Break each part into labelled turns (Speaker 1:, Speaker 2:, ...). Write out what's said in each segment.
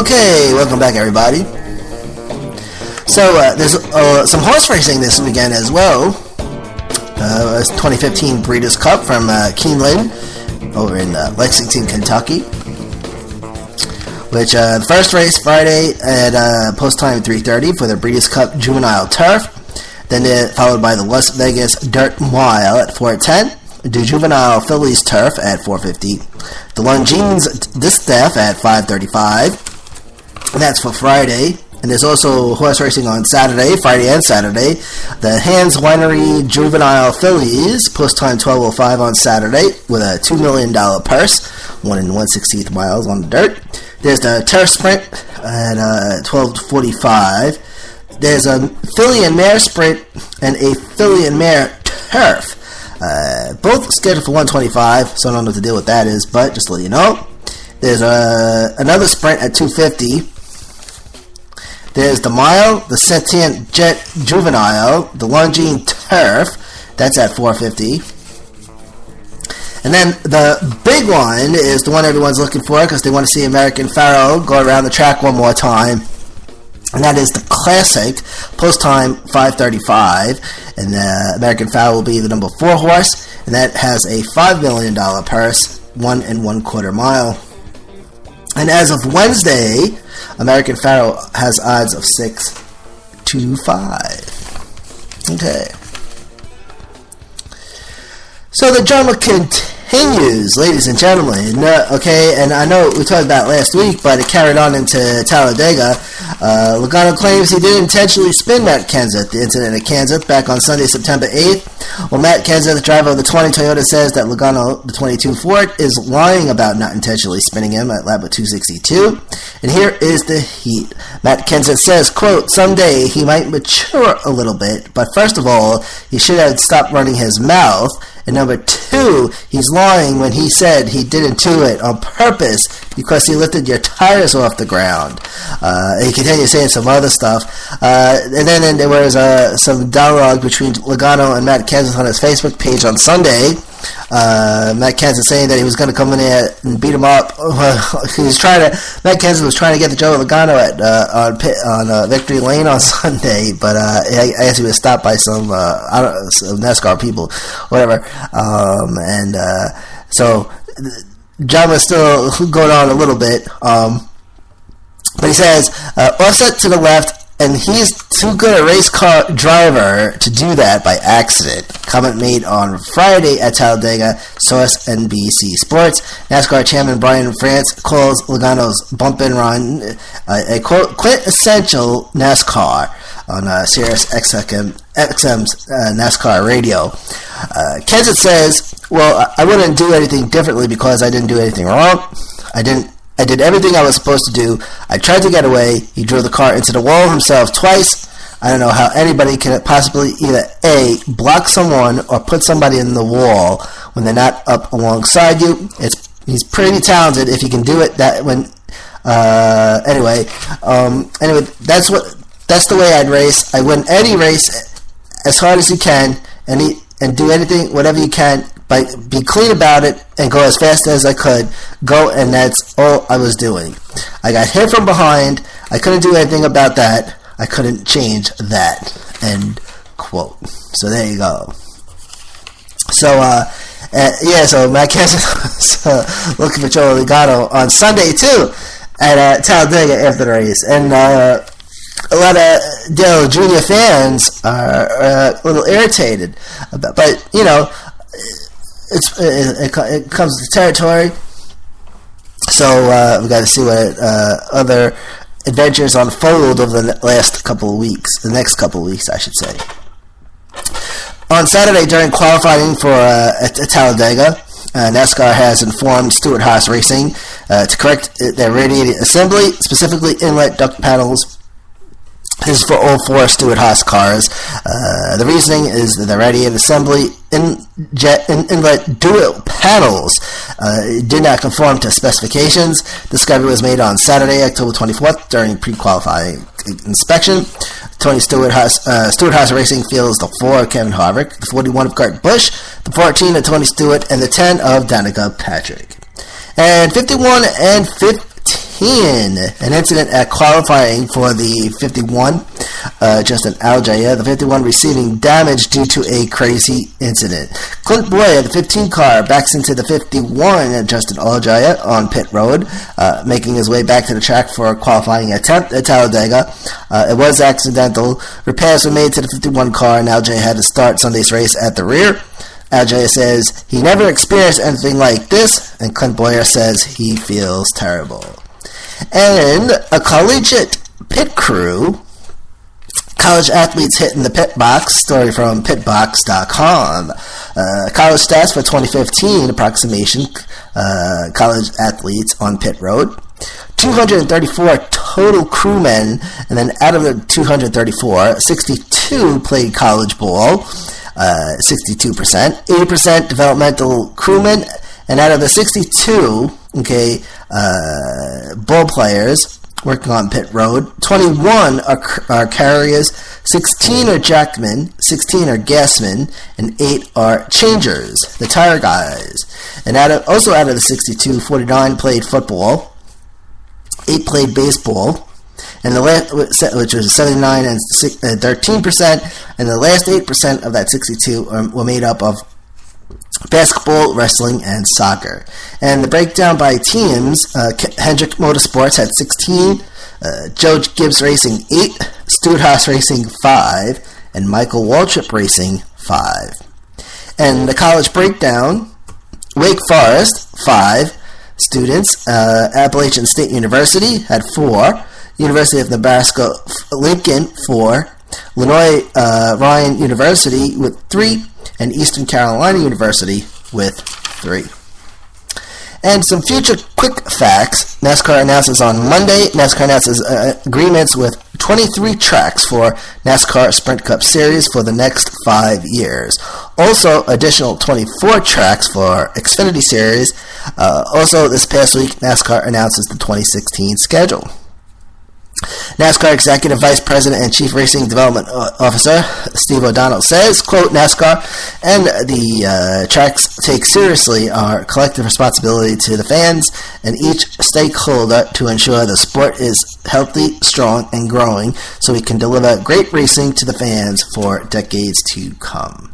Speaker 1: Okay, welcome back, everybody. So, there's some horse racing this weekend as well. It's 2015 Breeders' Cup from Keeneland over in Lexington, Kentucky. Which, the first race Friday at post time 3:30 for the Breeders' Cup Juvenile Turf. Then followed by the Las Vegas Dirt Mile at 4:10. The Juvenile Phillies Turf at 4:50. The Longines Distaff at 5:35. And that's for Friday. And there's also horse racing on Saturday, Friday and Saturday. The Hans Winery Juvenile Fillies, post time 12:05 on Saturday, with a $2 million purse, 1 1/16 miles on the dirt. There's the Turf Sprint at 12:45. There's a filly and mare sprint and a filly and mare turf. Both scheduled for 1:25, so I don't know what the deal with that is, but just to let you know. There's another sprint at 2:50. There's the Mile, the Sentient Jet Juvenile, the Longines Turf, that's at 4:50. And then the big one is the one everyone's looking for because they want to see American Pharoah go around the track one more time. And that is the Classic, post time 5:35. And American Pharoah will be the number 4 horse, and that has a $5 million purse, 1 1/4 mile. And as of Wednesday, American Pharoah has odds of 6-5. Okay. So the drama continues, ladies and gentlemen. Okay, and I know we talked about it last week, but it carried on into Talladega. Logano claims he did intentionally spin Matt Kenseth, the incident at Kansas, back on Sunday, September 8th. Well, Matt Kenseth, the driver of the 20 Toyota, says that Logano, the 22 Ford, is lying about not intentionally spinning him at lap 262. And here is the heat. Matt Kenseth says, quote, someday he might mature a little bit, but first of all, he should have stopped running his mouth. And number 2, he's lying when he said he didn't do it on purpose because he lifted your tires off the ground. He continues saying some other stuff. And then there was some dialogue between Logano and Matt Kenseth on his Facebook page on Sunday. Matt Kenseth saying that he was going to come in there and beat him up. Matt Kenseth was trying to get the Joe Logano on Victory Lane on Sunday, but I guess he was stopped by some NASCAR people, whatever. So drama's still going on a little bit. But he says offset to the left. And he's too good a race car driver to do that by accident. Comment made on Friday at Talladega, source NBC Sports. NASCAR chairman Brian France calls Logano's bump and run a quote quintessential NASCAR on Sirius XM's NASCAR radio. Kenseth says, well, I wouldn't do anything differently because I didn't do anything wrong. I did everything I was supposed to do. I tried to get away. He drove the car into the wall himself twice. I don't know how anybody can possibly either A, block someone or put somebody in the wall when they're not up alongside you. He's pretty talented if he can do it. Anyway, that's the way I'd race. I win any race as hard as you can and do anything, whatever you can. Be clean about it and go as fast as I could. And that's all I was doing. I got hit from behind. I couldn't do anything about that. I couldn't change that. End quote. So there you go. So, so Matt Kenseth was looking for Joe Logano on Sunday, too, at Talladega after the race. And a lot of Dale Jr. fans are a little irritated about, but, you know, it comes to territory, so we got to see what other adventures unfold over the next couple of weeks, I should say. On Saturday, during qualifying for Talladega, NASCAR has informed Stewart-Haas Racing to correct their radiator assembly, specifically inlet duct panels. This is for all 4 Stewart-Haas cars. The reasoning is that the radiator assembly inlet dual panels did not conform to specifications. Discovery was made on Saturday, October 24th, during pre-qualifying inspection. Tony Stewart-Haas Racing feels the 4 of Kevin Harvick, the 41 of Kurt Busch, the 14 of Tony Stewart, and the 10 of Danica Patrick. And 51 and 15 2015, an incident at qualifying for the 51, Justin Allgaier, the 51 receiving damage due to a crazy incident. Clint Bowyer, the 15 car, backs into the 51, Justin Allgaier, on pit road, making his way back to the track for a qualifying attempt at Talladega. It was accidental. Repairs were made to the 51 car, and Allgaier had to start Sunday's race at the rear. Allgaier says he never experienced anything like this, and Clint Bowyer says he feels terrible. And a collegiate pit crew, college athletes hitting the pit box, story from pitbox.com. College stats for 2015 approximation, college athletes on pit road. 234 total crewmen, and then out of the 234, 62 played college ball. 62%, 80% developmental crewmen, and out of the 62, ball players working on pit road, 21 are carriers, 16 are jackmen, 16 are gasmen, and 8 are changers, the tire guys. And out of the 62, 49 played football, 8 played baseball, and the last, which was 79 and 13%, and the last 8% of that 62 were made up of basketball, wrestling, and soccer. And the breakdown by teams: Hendrick Motorsports had 16, Joe Gibbs Racing 8, Stewart-Haas Racing 5, and Michael Waltrip Racing 5. And the college breakdown: Wake Forest 5 students, Appalachian State University had 4. University of Nebraska Lincoln 4, Illinois Ryan University with 3, and Eastern Carolina University with 3. And some future quick facts. NASCAR announces on Monday, agreements with 23 tracks for NASCAR Sprint Cup Series for the next 5 years. Also, additional 24 tracks for Xfinity Series. Also, this past week, NASCAR announces the 2016 schedule. NASCAR Executive Vice President and Chief Racing Development Officer Steve O'Donnell says, quote, NASCAR and the tracks take seriously our collective responsibility to the fans and each stakeholder to ensure the sport is healthy, strong, and growing so we can deliver great racing to the fans for decades to come.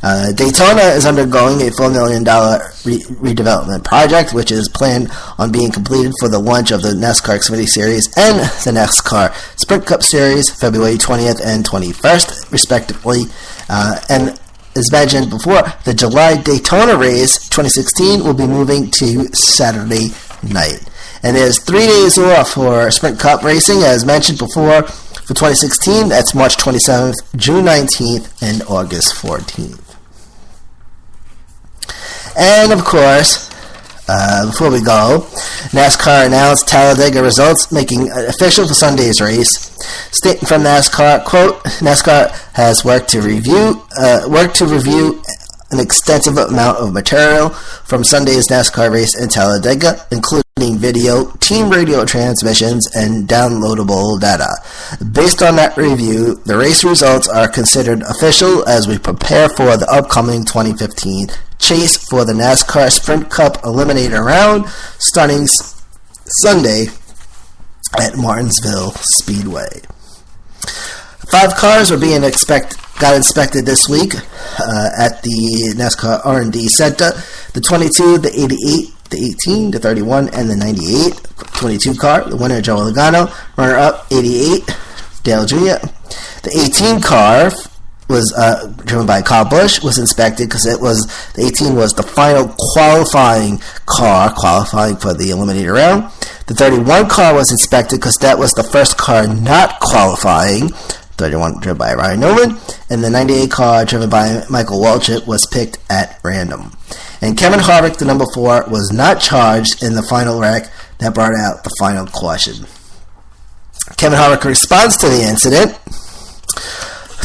Speaker 1: Daytona is undergoing a $4 million redevelopment project, which is planned on being completed for the launch of the NASCAR Xfinity Series and the NASCAR Sprint Cup Series, February 20th and 21st, respectively. And as mentioned before, the July Daytona race 2016 will be moving to Saturday night. And there's 3 days off for Sprint Cup racing, as mentioned before, for 2016. That's March 27th, June 19th, and August 14th. And of course, before we go, NASCAR announced Talladega results, making it official for Sunday's race. Stating from NASCAR, quote, NASCAR has worked to review an extensive amount of material from Sunday's NASCAR race in Talladega, including video, team radio transmissions, and downloadable data. Based on that review, the race results are considered official as we prepare for the upcoming 2015 chase for the NASCAR Sprint Cup Eliminator Round, starting Sunday at Martinsville Speedway. 5 cars are being got inspected this week at the NASCAR R&D Center. The 22, the 88, the 18, the 31, and the 98. 22 car, the winner Joe Logano. Runner-up, 88, Dale Jr. The 18 car was driven by Kyle Busch, was inspected because the 18 was the final qualifying car, qualifying for the Eliminator Round. The 31 car was inspected because that was the first car not qualifying. 31 driven by Ryan Newman, and the 98 car driven by Michael Waltrip was picked at random. And Kevin Harvick, the number 4, was not charged in the final wreck that brought out the final caution. Kevin Harvick responds to the incident.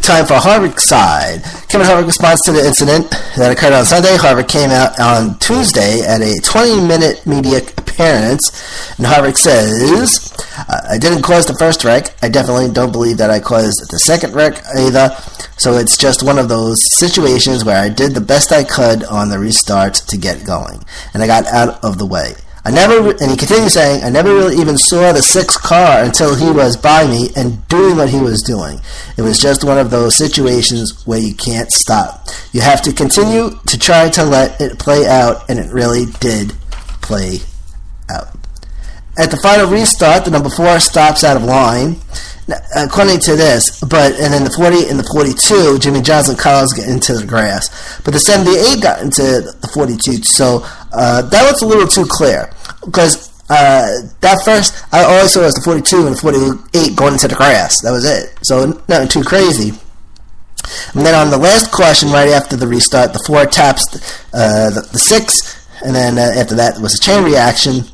Speaker 1: Time for Harvick's side. Kevin Harvick responds to the incident that occurred on Sunday. Harvick came out on Tuesday at a 20-minute media appearance, and Harvick says, I didn't cause the first wreck. I definitely don't believe that I caused the second wreck either. So it's just one of those situations where I did the best I could on the restart to get going, and I got out of the way. And he continues saying, I never really even saw the 6th car until he was by me and doing what he was doing. It was just one of those situations where you can't stop. You have to continue to try to let it play out, and it really did play out. At the final restart, the number 4 stops out of line, according to this, and then the 40 and the 42, Jimmie Johnson and Carlos get into the grass. But the 78 got into the 42, so that was a little too clear. Because that first, I always saw it as the 42 and the 48 going into the grass. That was it. So nothing too crazy. And then on the last caution, right after the restart, the 4 taps the 6, and then after that was a chain reaction,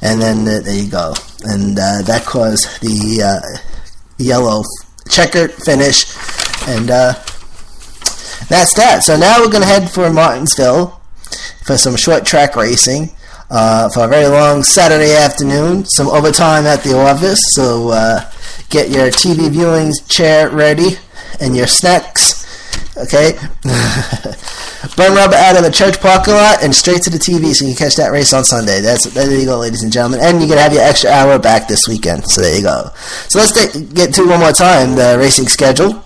Speaker 1: and then there you go. And that caused the yellow checkered finish, and that's that. So now we're going to head for Martinsville for some short track racing for a very long Saturday afternoon, some overtime at the office, so get your TV viewing chair ready and your snacks, okay? Burn rubber out of the church parking lot and straight to the TV so you can catch that race on Sunday. There you go, ladies and gentlemen. And you're going to have your extra hour back this weekend. So there you go. So let's get to one more time the racing schedule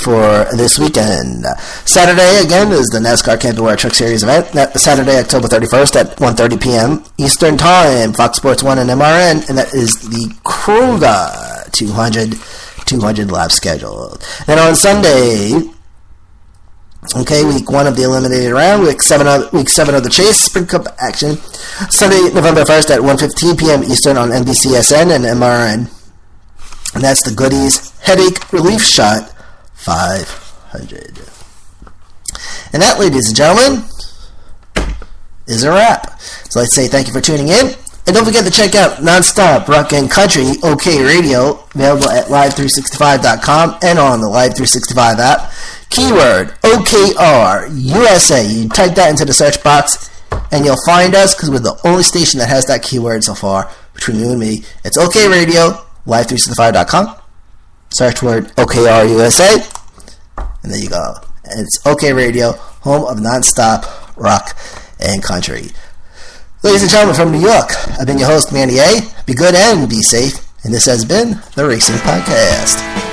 Speaker 1: for this weekend. Saturday, again, is the NASCAR Camping World Truck Series event. Saturday, October 31st at 1:30 p.m. Eastern Time, Fox Sports 1 and MRN. And that is the Kruger 200 lap schedule. Then on Sunday, okay, week 1 of the eliminated round, week 7 of the Chase Sprint Cup action. Sunday, November 1st at 1:15 p.m. Eastern on NBCSN and MRN. And that's the Goodies Headache Relief Shot 500. And that, ladies and gentlemen, is a wrap. So let's say thank you for tuning in. And don't forget to check out Nonstop Rock and Country OK Radio, available at live365.com and on the Live365 app. Keyword OKR USA. You type that into the search box and you'll find us, because we're the only station that has that keyword so far between you and me. It's OK Radio, live365.com. Search word OKR USA, and there you go. And it's OK Radio, home of nonstop rock and country. Ladies and gentlemen from New York, I've been your host, Manny A. Be good and be safe. And this has been the Racing Podcast.